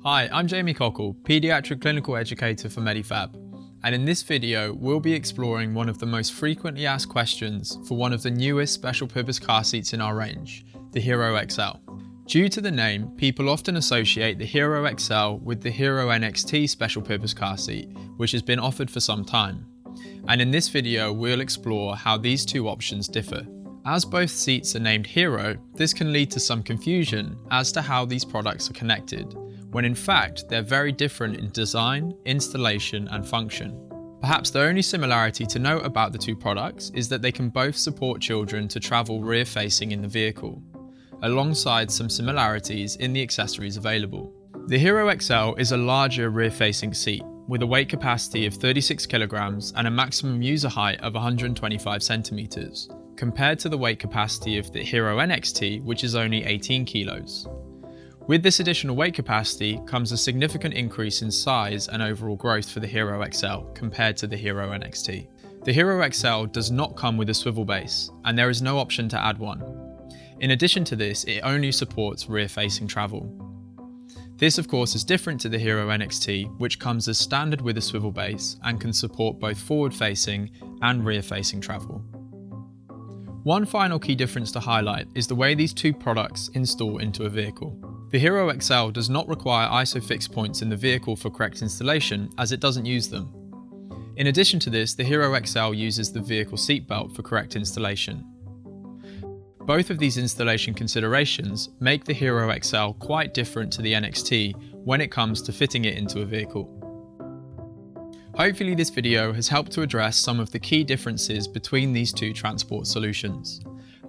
Hi, I'm Jamie Cockle, Paediatric Clinical Educator for Medifab, and in this video we'll be exploring one of the most frequently asked questions for one of the newest special purpose car seats in our range, the Hero-XL. Due to the name, people often associate the Hero-XL with the Hero-NXT special purpose car seat, which has been offered for some time. And in this video we'll explore how these two options differ. As both seats are named Hero, this can lead to some confusion as to how these products are connected, when in fact they're very different in design, installation and function. Perhaps the only similarity to note about the two products is that they can both support children to travel rear-facing in the vehicle, alongside some similarities in the accessories available. The Hero-XL is a larger rear-facing seat, with a weight capacity of 36 kilograms and a maximum user height of 125 centimeters, compared to the weight capacity of the Hero-NXT, which is only 18 kilos. With this additional weight capacity comes a significant increase in size and overall growth for the Hero-XL compared to the Hero-NXT. The Hero-XL does not come with a swivel base, and there is no option to add one. In addition to this, it only supports rear-facing travel. This of course is different to the Hero-NXT, which comes as standard with a swivel base and can support both forward-facing and rear-facing travel. One final key difference to highlight is the way these two products install into a vehicle. The Hero-XL does not require Isofix points in the vehicle for correct installation, as it doesn't use them. In addition to this, the Hero-XL uses the vehicle seatbelt for correct installation. Both of these installation considerations make the Hero-XL quite different to the NXT when it comes to fitting it into a vehicle. Hopefully this video has helped to address some of the key differences between these two transport solutions.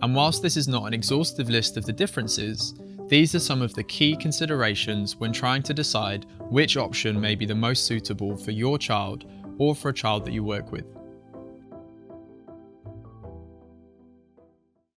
And whilst this is not an exhaustive list of the differences, these are some of the key considerations when trying to decide which option may be the most suitable for your child or for a child that you work with.